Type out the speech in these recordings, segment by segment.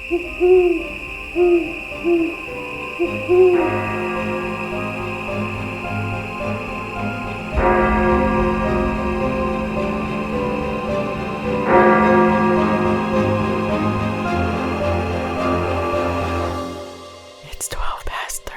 It's 12 past 3.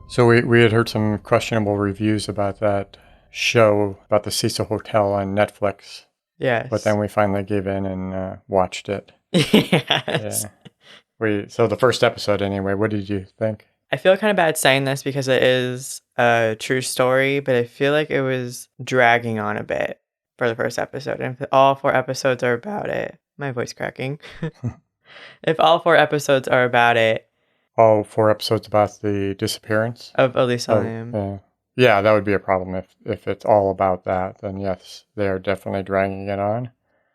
So we had heard some questionable reviews about that show about the Cecil Hotel on Netflix, Yes. but then we finally gave in and watched it. Yes. Yeah. So the first episode anyway, what did you think? I feel kind of bad saying this because it is a true story, but I feel like it was dragging on a bit for the first episode. And if all 4 episodes are about it, my voice cracking. If all 4 episodes are about it, All 4 episodes about the disappearance of Elisa Lam. Yeah, that would be a problem if it's all about that. Then yes, they are definitely dragging it on.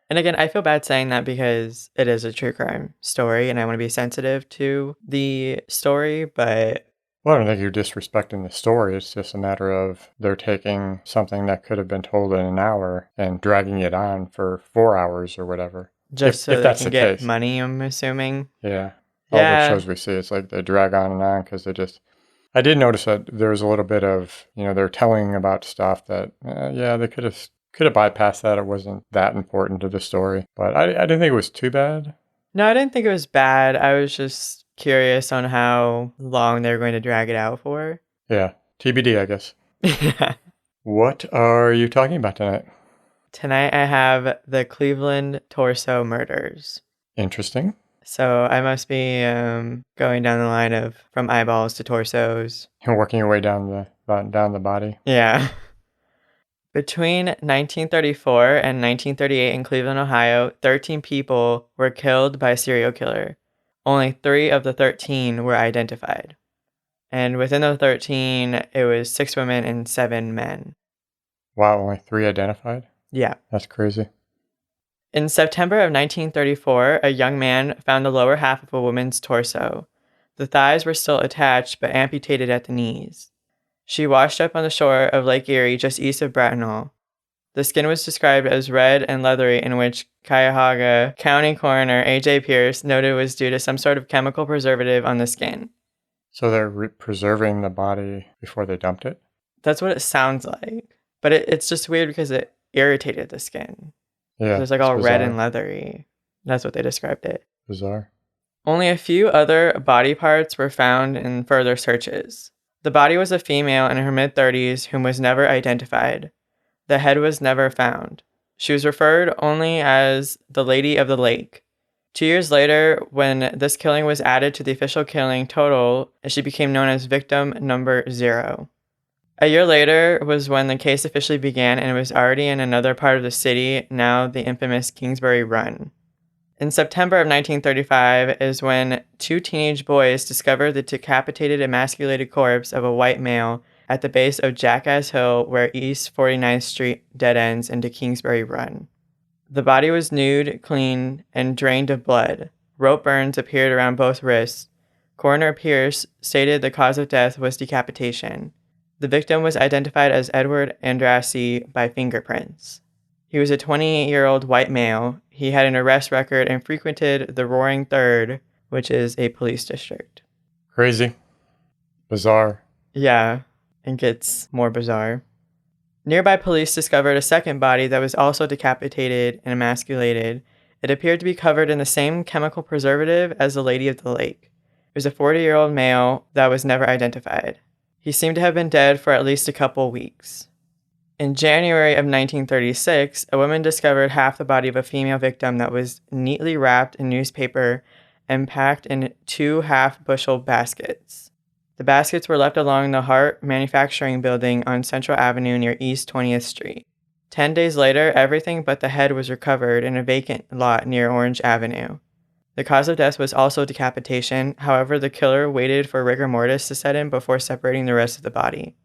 And again, I feel bad saying that because it is a true crime story and I want to be sensitive to the story, but... Well, I don't think you're disrespecting the story. It's just a matter of they're taking something that could have been told in an hour and dragging it on for 4 hours or whatever. Just so if they that's can the get case. Money, I'm assuming. Yeah. All the shows we see, it's like they drag on and on because they just... I did notice that there was a little bit of, they're telling about stuff that, they could have bypassed that. It wasn't that important to the story. But I didn't think it was too bad. No, I didn't think it was bad. I was just curious on how long they're going to drag it out for. Yeah. TBD, I guess. What are you talking about tonight? Tonight I have the Cleveland Torso Murders. Interesting. So I must be going down the line of from eyeballs to torsos. You're working your way down the body. Yeah. Between 1934 and 1938 in Cleveland, Ohio, 13 people were killed by a serial killer. Only 3 of the 13 were identified. And within the 13, it was 6 women and 7 men. Wow, only 3 identified? Yeah. That's crazy. In September of 1934, a young man found the lower half of a woman's torso. The thighs were still attached, but amputated at the knees. She washed up on the shore of Lake Erie, just east of Bracknell. The skin was described as red and leathery, in which Cuyahoga County Coroner A.J. Pierce noted was due to some sort of chemical preservative on the skin. So they're preserving the body before they dumped it? That's what it sounds like. But it's just weird because it irritated the skin. Yeah. It was like all red and leathery. That's what they described it. Bizarre. Only a few other body parts were found in further searches. The body was a female in her mid-30s whom was never identified. The head was never found. She was referred only as the Lady of the Lake. 2 years later, when this killing was added to the official killing total, she became known as victim number 0. A year later was when the case officially began, and it was already in another part of the city, now the infamous Kingsbury Run. In September of 1935 is when 2 teenage boys discovered the decapitated, emasculated corpse of a white male at the base of Jackass Hill, where East 49th Street dead ends into Kingsbury Run. The body was nude, clean, and drained of blood. Rope burns appeared around both wrists. Coroner Pierce stated the cause of death was decapitation. The victim was identified as Edward Andrassy by fingerprints. He was a 28-year-old white male. He had an arrest record and frequented the Roaring Third, which is a police district. Crazy. Bizarre. Yeah, it gets more bizarre. Nearby police discovered a second body that was also decapitated and emasculated. It appeared to be covered in the same chemical preservative as the Lady of the Lake. It was a 40-year-old male that was never identified. He seemed to have been dead for at least a couple weeks. In January of 1936, a woman discovered half the body of a female victim that was neatly wrapped in newspaper and packed in 2 half-bushel baskets. The baskets were left along the Hart Manufacturing Building on Central Avenue near East 20th Street. 10 days later, everything but the head was recovered in a vacant lot near Orange Avenue. The cause of death was also decapitation. However, the killer waited for rigor mortis to set in before separating the rest of the body.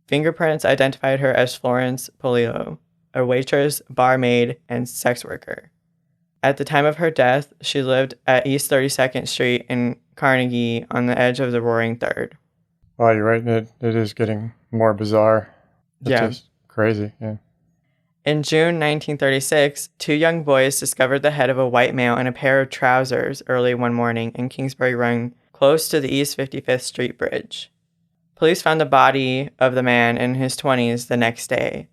Fingerprints identified her as Florence Polillo, a waitress, barmaid, and sex worker. At the time of her death, she lived at East 32nd Street in Carnegie on the edge of the Roaring Third. Well, you're right. It is getting more bizarre. It's Yeah. just crazy. Yeah. In June 1936, 2 young boys discovered the head of a white male in a pair of trousers early one morning in Kingsbury Run, close to the East 55th Street Bridge. Police found the body of the man in his 20s the next day.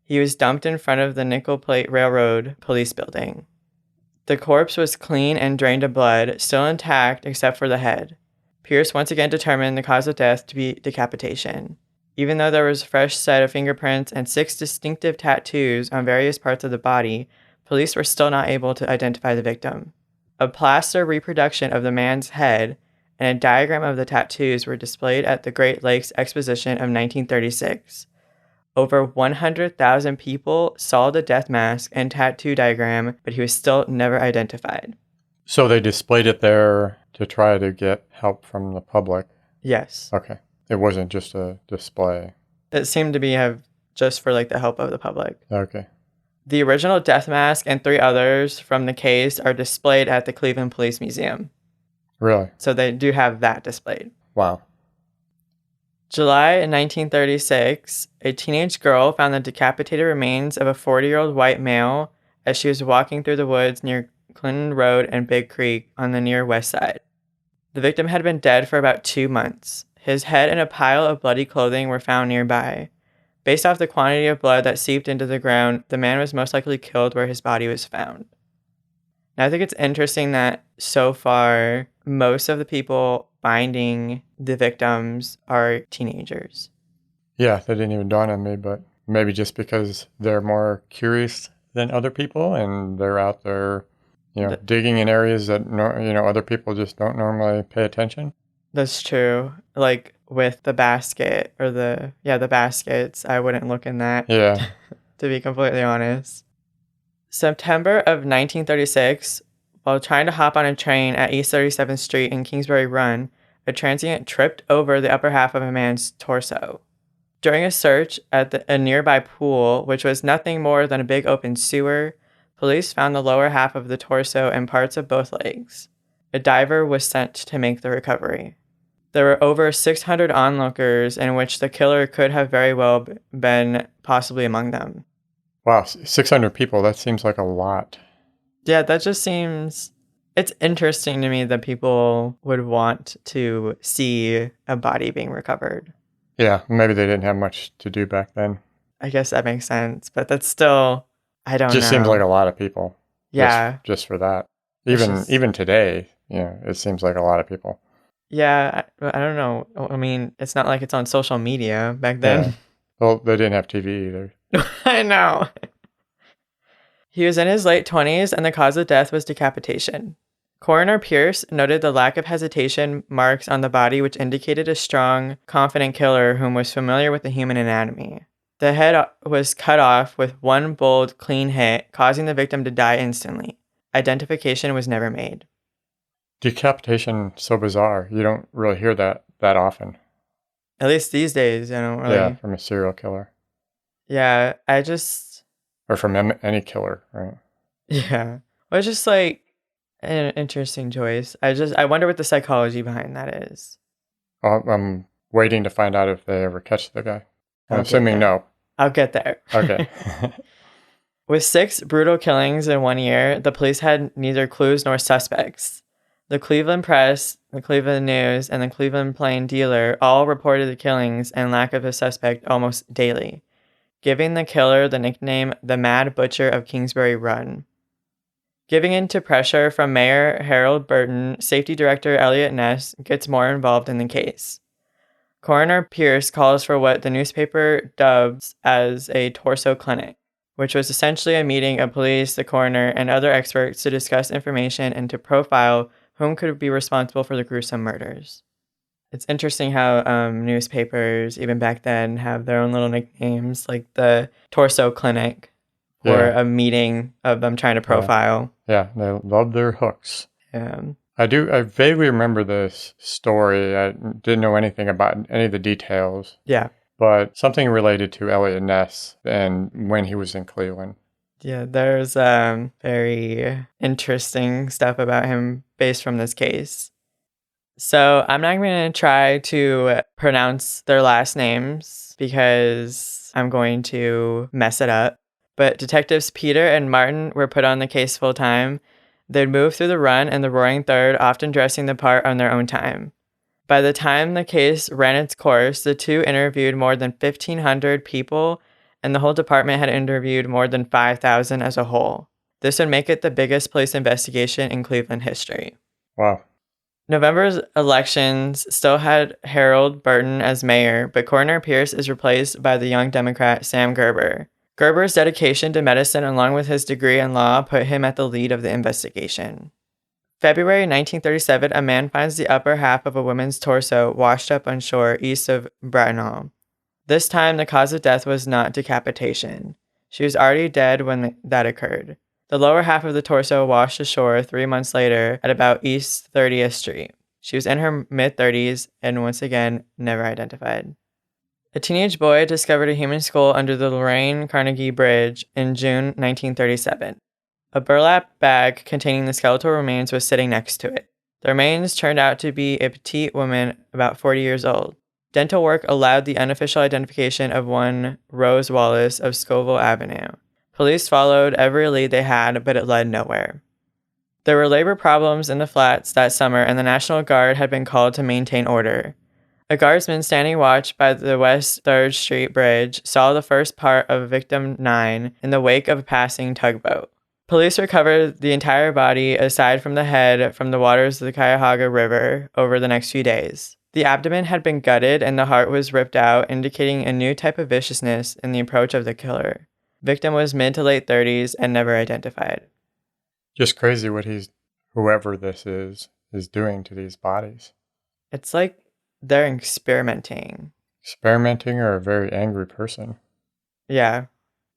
He was dumped in front of the Nickel Plate Railroad police building. The corpse was clean and drained of blood, still intact except for the head. Pierce once again determined the cause of death to be decapitation. Even though there was a fresh set of fingerprints and 6 distinctive tattoos on various parts of the body, police were still not able to identify the victim. A plaster reproduction of the man's head and a diagram of the tattoos were displayed at the Great Lakes Exposition of 1936. Over 100,000 people saw the death mask and tattoo diagram, but he was still never identified. So they displayed it there to try to get help from the public? Yes. Okay. It wasn't just a display. It seemed to be just for the help of the public. Okay. The original death mask and 3 others from the case are displayed at the Cleveland Police Museum. Really? So they do have that displayed. Wow. July 1936, a teenage girl found the decapitated remains of a 40-year-old white male as she was walking through the woods near Clinton Road and Big Creek on the near west side. The victim had been dead for about 2 months. His head and a pile of bloody clothing were found nearby. Based off the quantity of blood that seeped into the ground, the man was most likely killed where his body was found. Now, I think it's interesting that so far, most of the people finding the victims are teenagers. Yeah, that didn't even dawn on me, but maybe just because they're more curious than other people and they're out there, digging in areas that, other people just don't normally pay attention. That's true. Like with the basket or the baskets, I wouldn't look in that. Yeah. To be completely honest. September of 1936, while trying to hop on a train at East 37th Street in Kingsbury Run, a transient tripped over the upper half of a man's torso. During a search at a nearby pool, which was nothing more than a big open sewer, police found the lower half of the torso and parts of both legs. A diver was sent to make the recovery. There were over 600 onlookers, in which the killer could have very well been possibly among them. Wow, 600 people, that seems like a lot. Yeah, that just seems... It's interesting to me that people would want to see a body being recovered. Yeah, maybe they didn't have much to do back then. I guess that makes sense, but that's still... I don't know. Just seems like a lot of people. Yeah. Just for that. Even today, it seems like a lot of people. Yeah, I don't know. I mean, it's not like it's on social media back then. Yeah. Well, they didn't have TV either. I know. He was in his late 20s, and the cause of death was decapitation. Coroner Pierce noted the lack of hesitation marks on the body, which indicated a strong, confident killer whom was familiar with the human anatomy. The head was cut off with one bold, clean hit, causing the victim to die instantly. Identification was never made. Decapitation, so bizarre. You don't really hear that often. At least these days, I don't really. Yeah, from a serial killer. Yeah, I just... Or from any killer, right? Yeah. Well, it's just like an interesting choice. I wonder what the psychology behind that is. I'm waiting to find out if they ever catch the guy. I'm assuming no. I'll get there. Okay. With 6 brutal killings in 1 year, the police had neither clues nor suspects. The Cleveland Press, the Cleveland News, and the Cleveland Plain Dealer all reported the killings and lack of a suspect almost daily, giving the killer the nickname the Mad Butcher of Kingsbury Run. Giving in to pressure from Mayor Harold Burton, Safety Director Elliot Ness gets more involved in the case. Coroner Pierce calls for what the newspaper dubs as a torso clinic, which was essentially a meeting of police, the coroner, and other experts to discuss information and to profile whom could be responsible for the gruesome murders. It's interesting how newspapers, even back then, have their own little nicknames, like the Torso Clinic, or a meeting of them trying to profile. Yeah, they love their hooks. Yeah. I vaguely remember this story. I didn't know anything about any of the details. Yeah. But something related to Elliot Ness and when he was in Cleveland. Yeah, there's very interesting stuff about him based from this case. So I'm not going to try to pronounce their last names because I'm going to mess it up. but detectives Peter and Martin were put on the case full time. They'd move through the run and the Roaring Third, often dressing the part on their own time. By the time the case ran its course, the two interviewed more than 1,500 people, and the whole department had interviewed more than 5,000 as a whole. This would make it the biggest police investigation in Cleveland history. Wow. November's elections still had Harold Burton as mayor, but Coroner Pierce is replaced by the young Democrat Sam Gerber. Gerber's dedication to medicine, along with his degree in law, put him at the lead of the investigation. February 1937, a man finds the upper half of a woman's torso washed up on shore east of Bracknell. This time, the cause of death was not decapitation. She was already dead when that occurred. The lower half of the torso washed ashore 3 months later at about East 30th Street. She was in her mid-30s and once again never identified. A teenage boy discovered a human skull under the Lorraine Carnegie Bridge in June 1937. A burlap bag containing the skeletal remains was sitting next to it. The remains turned out to be a petite woman about 40 years old. Dental work allowed the unofficial identification of one Rose Wallace of Scoville Avenue. Police followed every lead they had, but it led nowhere. There were labor problems in the flats that summer, and the National Guard had been called to maintain order. A guardsman standing watch by the West 3rd Street Bridge saw the first part of Victim 9 in the wake of a passing tugboat. Police recovered the entire body, aside from the head, from the waters of the Cuyahoga River over the next few days. The abdomen had been gutted and the heart was ripped out, indicating a new type of viciousness in the approach of the killer. Victim was mid to late 30s and never identified. Just crazy what whoever this is doing to these bodies. It's like they're experimenting. Experimenting or a very angry person. Yeah,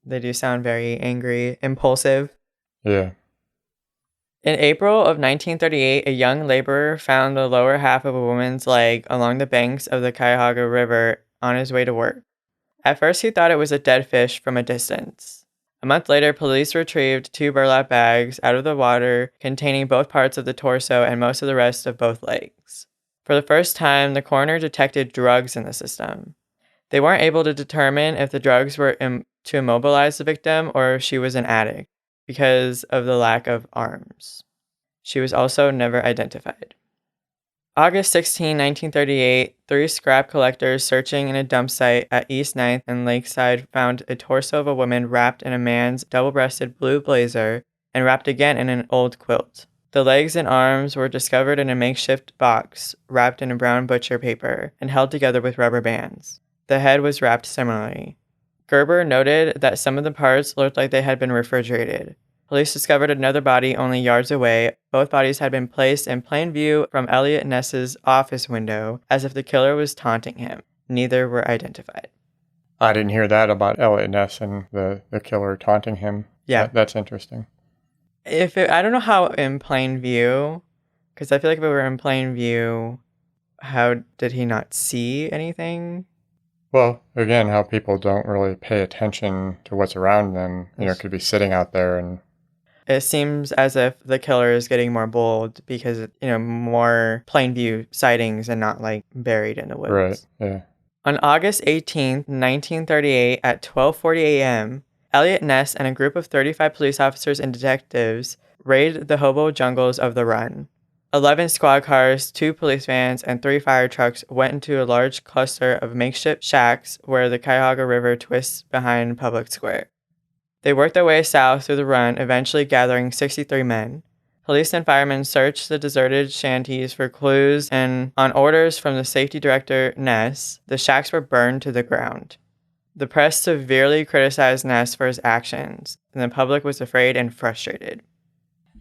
they do sound very angry, impulsive. Yeah. In April of 1938, a young laborer found the lower half of a woman's leg along the banks of the Cuyahoga River on his way to work. At first, he thought it was a dead fish from a distance. A month later, police retrieved 2 burlap bags out of the water containing both parts of the torso and most of the rest of both legs. For the first time, the coroner detected drugs in the system. They weren't able to determine if the drugs were to immobilize the victim or if she was an addict, because of the lack of arms. She was also never identified. August 16, 1938, 3 scrap collectors searching in a dump site at East 9th and Lakeside found a torso of a woman wrapped in a man's double-breasted blue blazer and wrapped again in an old quilt. The legs and arms were discovered in a makeshift box wrapped in a brown butcher paper and held together with rubber bands. The head was wrapped similarly. Gerber noted that some of the parts looked like they had been refrigerated. Police discovered another body only yards away. Both bodies had been placed in plain view from Elliot Ness's office window, as if the killer was taunting him. Neither were identified. I didn't hear that about Elliot Ness and the killer taunting him. Yeah. That's interesting. I don't know how in plain view, because I feel like if it were in plain view, how did he not see anything? Well, again, how people don't really pay attention to what's around them. Could be sitting out there and... It seems as if the killer is getting more bold because, more plain view sightings and not, buried in the woods. Right, yeah. On August 18th, 1938, at 12:40 a.m., Elliot Ness and a group of 35 police officers and detectives raided the hobo jungles of the Run. 11 squad cars, 2 police vans, and 3 fire trucks went into a large cluster of makeshift shacks where the Cuyahoga River twists behind Public Square. They worked their way south through the Run, eventually gathering 63 men. Police and firemen searched the deserted shanties for clues, and on orders from the safety director, Ness, the shacks were burned to the ground. The press severely criticized Ness for his actions, and the public was afraid and frustrated.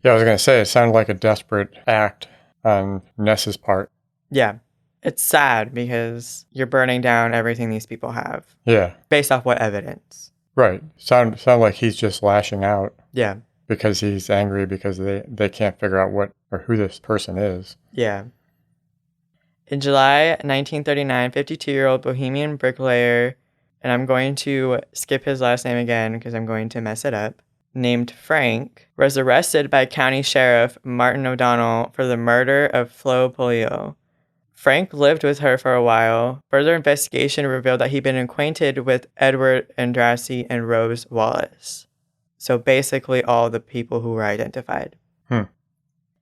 Yeah, I was going to say, it sounded like a desperate act on Ness's part. Yeah. It's sad because you're burning down everything these people have. Yeah. Based off what evidence? Right. Sound like he's just lashing out. Yeah. Because he's angry because they can't figure out what or who this person is. Yeah. In July 1939, 52-year-old Bohemian bricklayer, and I'm going to skip his last name again because I'm going to mess it up, named Frank, was arrested by County Sheriff Martin O'Donnell for the murder of Flo Polio. Frank lived with her for a while. Further investigation revealed that he'd been acquainted with Edward Andrassy and Rose Wallace. So basically all the people who were identified. Hmm.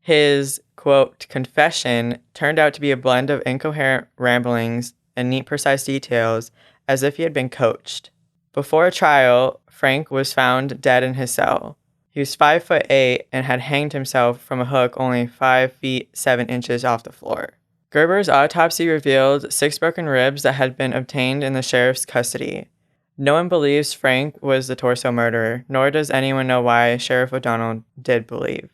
His, quote, confession turned out to be a blend of incoherent ramblings and neat, precise details, as if he had been coached. Before a trial, Frank was found dead in his cell. He was 5'8" and had hanged himself from a hook only 5 feet 7 inches off the floor. Gerber's autopsy revealed 6 broken ribs that had been obtained in the sheriff's custody. No one believes Frank was the torso murderer, nor does anyone know why Sheriff O'Donnell did believe.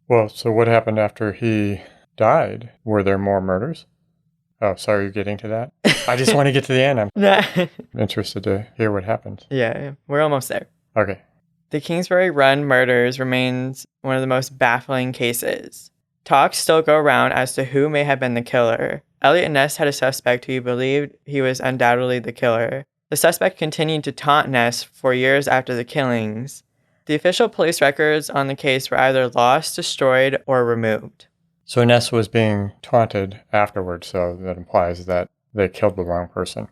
Well, so what happened after he died? Were there more murders? Oh, sorry, you're getting to that? I just want to get to the end. I'm interested to hear what happened. Yeah, we're almost there. Okay. The Kingsbury Run murders remains one of the most baffling cases. Talks still go around as to who may have been the killer. Elliot Ness had a suspect who believed he was undoubtedly the killer. The suspect continued to taunt Ness for years after the killings. The official police records on the case were either lost, destroyed, or removed. So Ness was being taunted afterwards, so that implies that they killed the wrong person.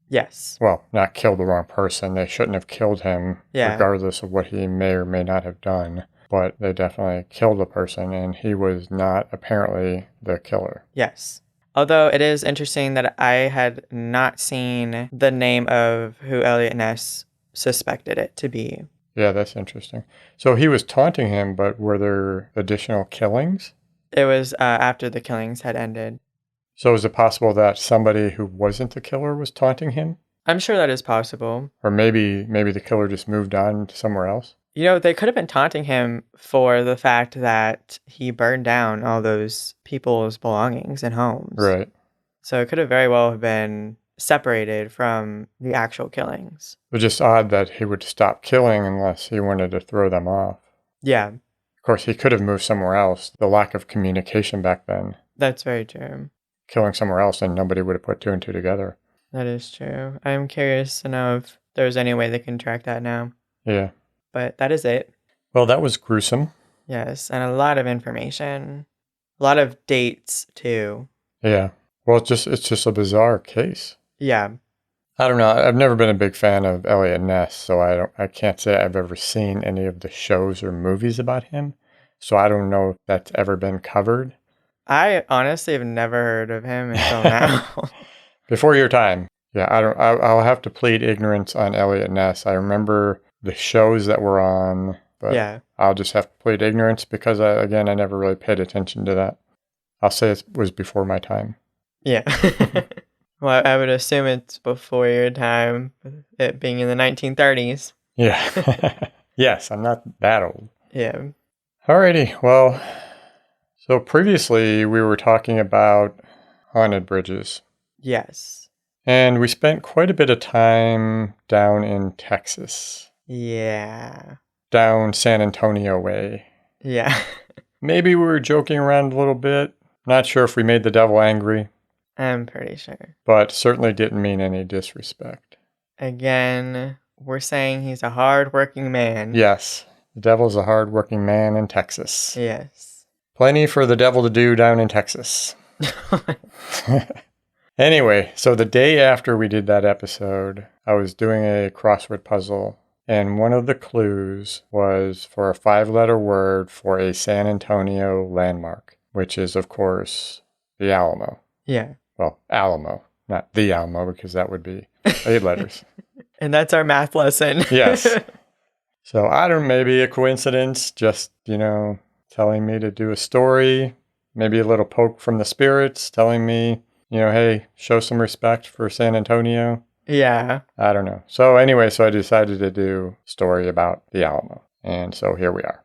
Yes. Well, not killed the wrong person. They shouldn't have killed him, regardless of what he may or may not have done. But they definitely killed the person, and he was not apparently the killer. Yes. Although it is interesting that I had not seen the name of who Elliot Ness suspected it to be. Yeah, that's interesting. So he was taunting him, but were there additional killings? It was after the killings had ended. So is it possible that somebody who wasn't the killer was taunting him? I'm sure that is possible. Or maybe the killer just moved on to somewhere else? You know, they could have been taunting him for the fact that he burned down all those people's belongings and homes. Right. So it could have very well been separated from the actual killings. It was just odd that he would stop killing unless he wanted to throw them off. Yeah. Of course, he could have moved somewhere else. The lack of communication back then. That's very true. Killing somewhere else and nobody would have put 2 and 2 together. That is true. I'm curious to know if there's any way they can track that now. Yeah. But that is it. Well, that was gruesome. Yes, and a lot of information. A lot of dates, too. Yeah. Well, it's just a bizarre case. Yeah. I don't know. I've never been a big fan of Elliot Ness, so I can't say I've ever seen any of the shows or movies about him. So I don't know if that's ever been covered. I honestly have never heard of him until now. Before your time. Yeah, I'll have to plead ignorance on Elliot Ness. I remember the shows that were on, but yeah. I'll just have to plead ignorance because I never really paid attention to that. I'll say it was before my time. Yeah. Well, I would assume it's before your time, it being in the 1930s. Yeah. Yes, I'm not that old. Yeah. Alrighty, well, so previously we were talking about haunted bridges. Yes. And we spent quite a bit of time down in Texas. Yeah. Down San Antonio way. Yeah. Maybe we were joking around a little bit. Not sure if we made the devil angry. I'm pretty sure. But certainly didn't mean any disrespect. Again, we're saying he's a hard-working man. Yes. The devil's a hard-working man in Texas. Yes. Plenty for the devil to do down in Texas. Anyway, so the day after we did that episode, I was doing a crossword puzzle, and one of the clues was for a 5-letter word for a San Antonio landmark, which is, of course, the Alamo. Yeah. Well, Alamo, not the Alamo, because that would be 8 letters. And that's our math lesson. Yes. So I don't know, maybe a coincidence, just, telling me to do a story, maybe a little poke from the spirits, telling me, hey, show some respect for San Antonio. Yeah. I don't know. So anyway, I decided to do a story about the Alamo. And so here we are.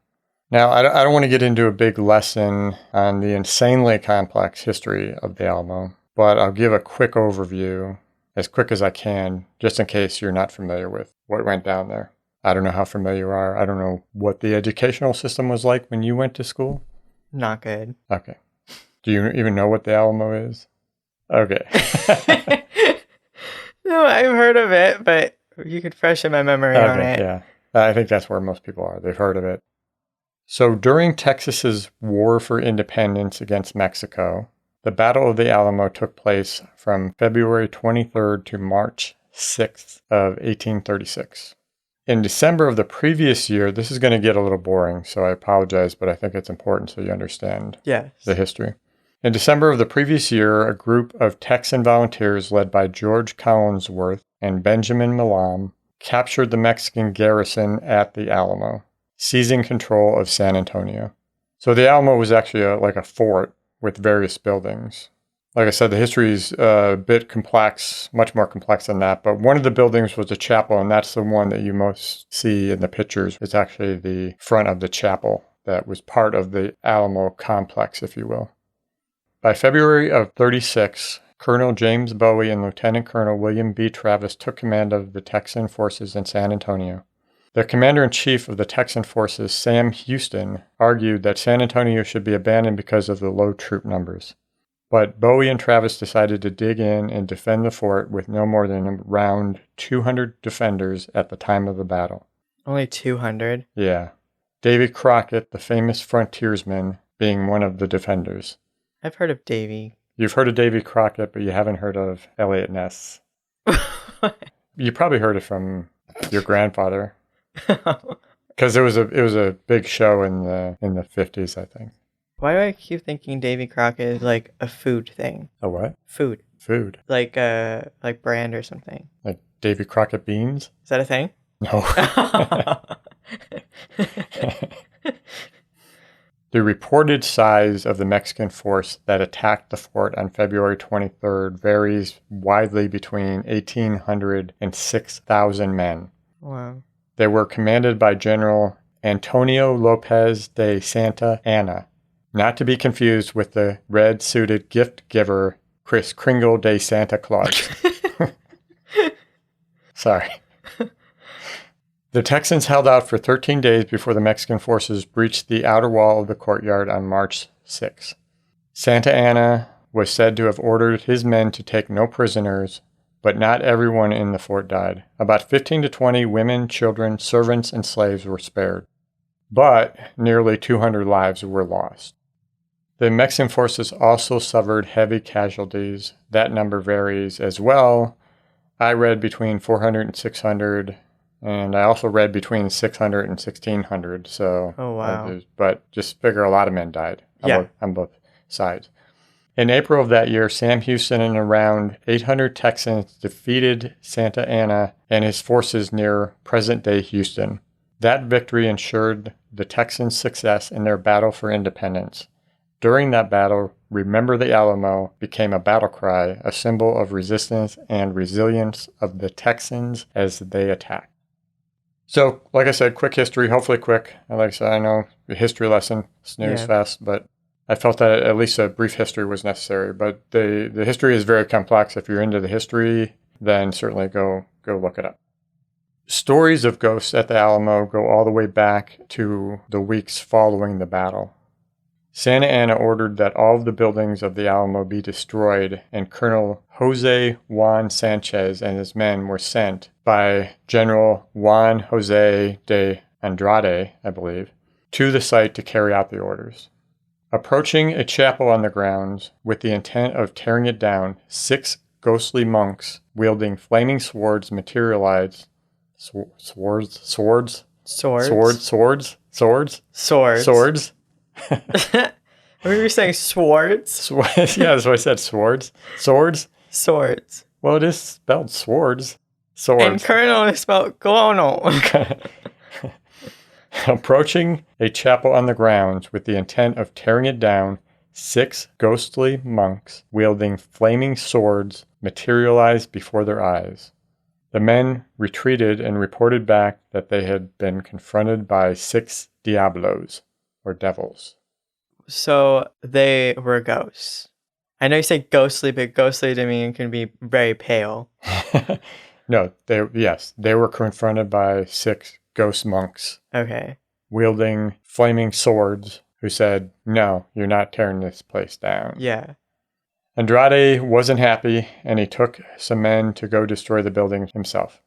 Now, I don't want to get into a big lesson on the insanely complex history of the Alamo, but I'll give a quick overview, as quick as I can, just in case you're not familiar with what went down there. I don't know how familiar you are. I don't know what the educational system was like when you went to school. Not good. Okay. Do you even know what the Alamo is? Okay. No, I've heard of it, but you could freshen my memory on it. Yeah. I think that's where most people are. They've heard of it. So during Texas's War for Independence against Mexico, the Battle of the Alamo took place from February 23rd to March 6th of 1836. In December of the previous year, this is going to get a little boring, so I apologize, but I think it's important so you understand the history. In December of the previous year, a group of Texan volunteers led by George Collinsworth and Benjamin Milam captured the Mexican garrison at the Alamo, seizing control of San Antonio. So the Alamo was actually like a fort with various buildings. Like I said, the history is a bit complex, much more complex than that. But one of the buildings was a chapel, and that's the one that you most see in the pictures. It's actually the front of the chapel that was part of the Alamo complex, if you will. By February of 36, Colonel James Bowie and Lieutenant Colonel William B. Travis took command of the Texan forces in San Antonio. The commander-in-chief of the Texan forces, Sam Houston, argued that San Antonio should be abandoned because of the low troop numbers. But Bowie and Travis decided to dig in and defend the fort with no more than around 200 defenders at the time of the battle. Only 200? Yeah. Davy Crockett, the famous frontiersman, being one of the defenders. I've heard of Davy. You've heard of Davy Crockett, but you haven't heard of Elliot Ness. You probably heard it from your grandfather. Because it was a big show in the 50s, I think. Why do I keep thinking Davy Crockett is like a food thing? A what? Food. Food. Like brand or something. Like Davy Crockett beans? Is that a thing? No. The reported size of the Mexican force that attacked the fort on February 23rd varies widely between 1,800 and 6,000 men. Wow. They were commanded by General Antonio Lopez de Santa Anna, not to be confused with the red-suited gift giver Kris Kringle de Santa Claus. Sorry. The Texans held out for 13 days before the Mexican forces breached the outer wall of the courtyard on March 6. Santa Anna was said to have ordered his men to take no prisoners, but not everyone in the fort died. About 15 to 20 women, children, servants, and slaves were spared. But nearly 200 lives were lost. The Mexican forces also suffered heavy casualties. That number varies as well. I read between 400 and 600, and I also read between 600 and 1,600. So, oh, wow. But just figure a lot of men died on both sides. In April of that year, Sam Houston and around 800 Texans defeated Santa Anna and his forces near present-day Houston. That victory ensured the Texans' success in their battle for independence. During that battle, "Remember the Alamo" became a battle cry, a symbol of resistance and resilience of the Texans as they attacked. So, like I said, quick history, hopefully quick. Like I said, I know the history lesson, snooze fast, but I felt that at least a brief history was necessary. But the history is very complex. If you're into the history, then certainly go look it up. Stories of ghosts at the Alamo go all the way back to the weeks following the battle. Santa Anna ordered that all of the buildings of the Alamo be destroyed, and Colonel Jose Juan Sanchez and his men were sent by General Juan Jose de Andrade, I believe, to the site to carry out the orders. Approaching a chapel on the grounds with the intent of tearing it down, 6 ghostly monks wielding flaming swords materialized. Swords. Were you saying swords? Yeah, that's what I said. Swords. Well, it is spelled swords. And colonel is spelled colonel. Approaching a chapel on the grounds with the intent of tearing it down, 6 ghostly monks wielding flaming swords materialized before their eyes. The men retreated and reported back that they had been confronted by 6 diablos, or devils. So they were ghosts. I know you say ghostly, but ghostly to me can be very pale. No, they were confronted by 6 ghost monks. Okay. Wielding flaming swords, who said, "No, you're not tearing this place down." Yeah. Andrade wasn't happy, and he took some men to go destroy the building himself,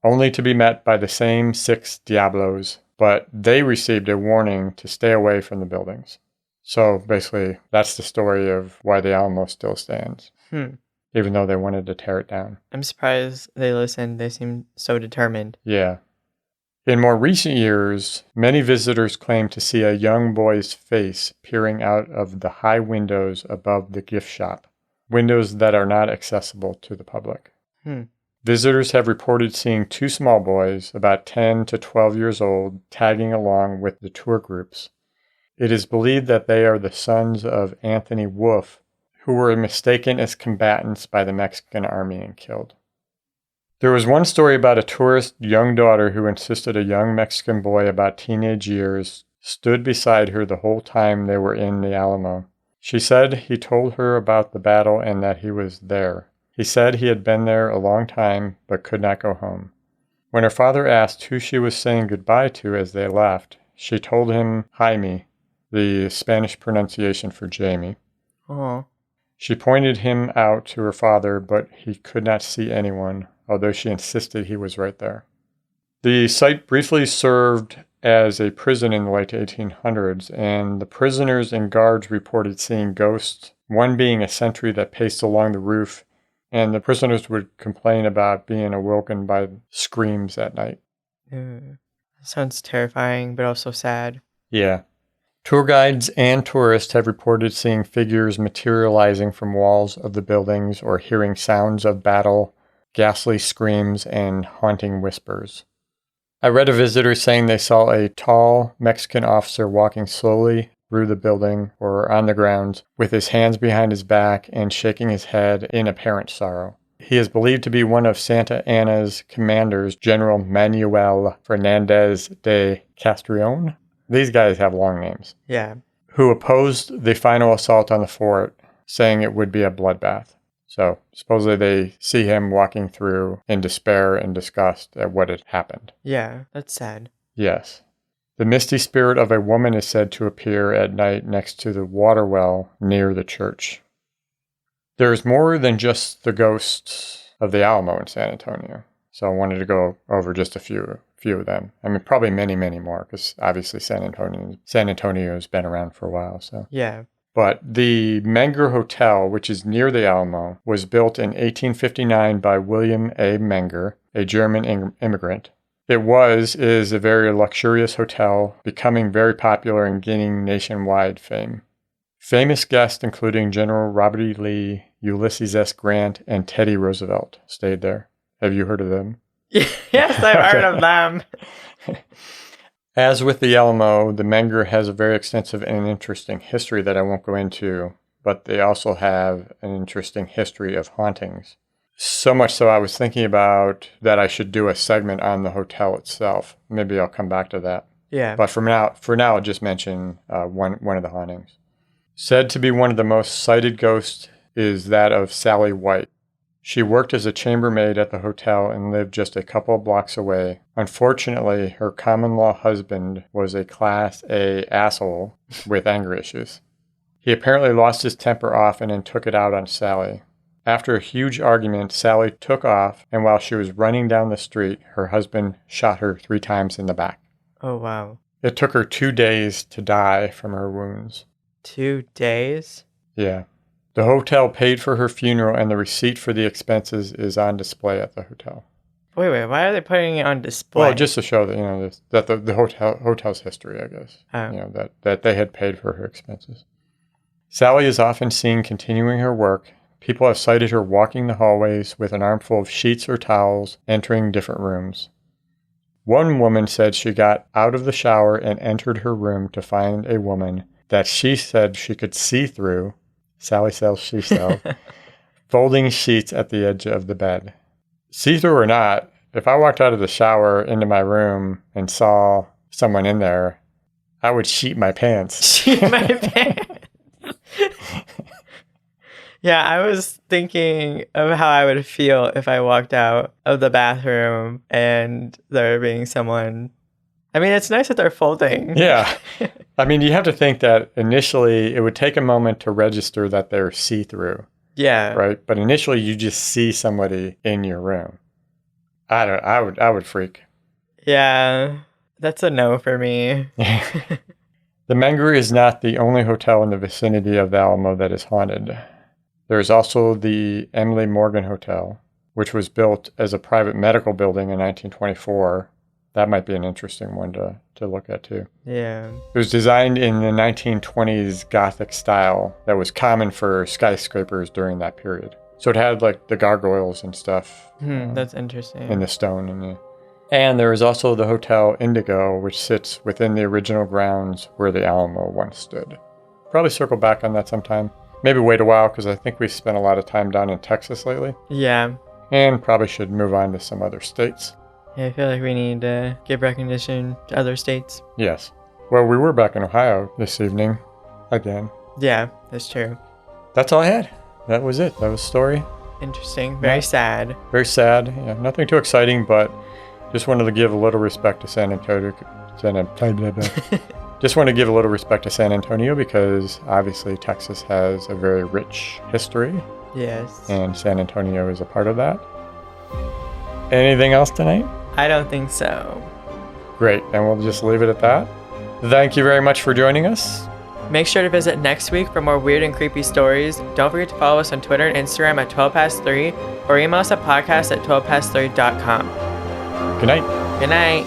only to be met by the same 6 diablos, but they received a warning to stay away from the buildings. So basically, that's the story of why the Alamo still stands, even though they wanted to tear it down. I'm surprised they listened. They seem so determined. Yeah. In more recent years, many visitors claim to see a young boy's face peering out of the high windows above the gift shop, windows that are not accessible to the public. Visitors have reported seeing two small boys, about 10 to 12 years old, tagging along with the tour groups. It is believed that they are the sons of Anthony Wolf, who were mistaken as combatants by the Mexican army and killed. There was one story about a tourist's young daughter who insisted a young Mexican boy about teenage years stood beside her the whole time they were in the Alamo. She said he told her about the battle and that he was there. He said he had been there a long time but could not go home. When her father asked who she was saying goodbye to as they left, she told him Jaime, the Spanish pronunciation for Jamie. Oh. She pointed him out to her father, but he could not see anyone, although she insisted he was right there. The site briefly served as a prison in the late 1800s, and the prisoners and guards reported seeing ghosts, one being a sentry that paced along the roof, and the prisoners would complain about being awoken by screams at night. Sounds terrifying, but also sad. Yeah. Tour guides and tourists have reported seeing figures materializing from walls of the buildings or hearing sounds of battle, ghastly screams, and haunting whispers. I read a visitor saying they saw a tall Mexican officer walking slowly through the building or on the grounds with his hands behind his back and shaking his head in apparent sorrow. He is believed to be one of Santa Anna's commanders, General Manuel Fernandez de Castrillon. These guys have long names. Yeah. Who opposed the final assault on the fort, saying it would be a bloodbath. So supposedly they see him walking through in despair and disgust at what had happened. Yeah, that's sad. Yes. The misty spirit of a woman is said to appear at night next to the water well near the church. There is more than just the ghosts of the Alamo in San Antonio. So I wanted to go over just a few of them. I mean, probably many, many more, because obviously San Antonio has been around for a while. So yeah. But the Menger Hotel, which is near the Alamo, was built in 1859 by William A. Menger, a German immigrant. It is a very luxurious hotel, becoming very popular and gaining nationwide fame. Famous guests, including General Robert E. Lee, Ulysses S. Grant, and Teddy Roosevelt, stayed there. Have you heard of them? Yes, I've heard of them. As with the Alamo, the Menger has a very extensive and interesting history that I won't go into, but they also have an interesting history of hauntings. So much so I was thinking about that I should do a segment on the hotel itself. Maybe I'll come back to that. Yeah. But for now I'll just mention one of the hauntings. Said to be one of the most cited ghosts is that of Sally White. She worked as a chambermaid at the hotel and lived just a couple of blocks away. Unfortunately, her common-law husband was a Class A asshole with anger issues. He apparently lost his temper often and took it out on Sally. After a huge argument, Sally took off, and while she was running down the street, her husband shot her 3 times in the back. Oh, wow. It took her 2 days to die from her wounds. 2 days? Yeah. The hotel paid for her funeral, and the receipt for the expenses is on display at the hotel. Wait, why are they putting it on display? Well, just to show that, that the hotel's history, I guess. Oh. That they had paid for her expenses. Sally is often seen continuing her work. People have cited her walking the hallways with an armful of sheets or towels, entering different rooms. One woman said she got out of the shower and entered her room to find a woman that she said she could see through. Sally sells she sells. Folding sheets at the edge of the bed. See-through or not, if I walked out of the shower into my room and saw someone in there, I would sheet my pants. Sheet my pants? Yeah, I was thinking of how I would feel if I walked out of the bathroom and there being someone. I mean, it's nice that they're folding. Yeah. I mean, you have to think that initially it would take a moment to register that they're see-through. Yeah. Right? But initially you just see somebody in your room. I would freak. Yeah. That's a no for me. The Menger is not the only hotel in the vicinity of the Alamo that is haunted. There is also the Emily Morgan Hotel, which was built as a private medical building in 1924. That might be an interesting one to look at too. Yeah. It was designed in the 1920s Gothic style that was common for skyscrapers during that period. So it had like the gargoyles and stuff. That's interesting. In the stone. And there is also the Hotel Indigo, which sits within the original grounds where the Alamo once stood. Probably circle back on that sometime. Maybe wait a while, because I think we've spent a lot of time down in Texas lately. Yeah. And probably should move on to some other states. Yeah, I feel like we need to give recognition to other states. Yes. Well, we were back in Ohio this evening. Again. Yeah, that's true. That's all I had. That was it. That was the story. Interesting. Very sad. Very sad. Yeah, nothing too exciting, but just wanted to give a little respect to San Antonio. Just want to give a little respect to San Antonio because obviously Texas has a very rich history. Yes. And San Antonio is a part of that. Anything else tonight? I don't think so. Great. And we'll just leave it at that. Thank you very much for joining us. Make sure to visit next week for more weird and creepy stories. Don't forget to follow us on Twitter and Instagram at 12past3 or email us at podcast@12past3.com. Good night. Good night.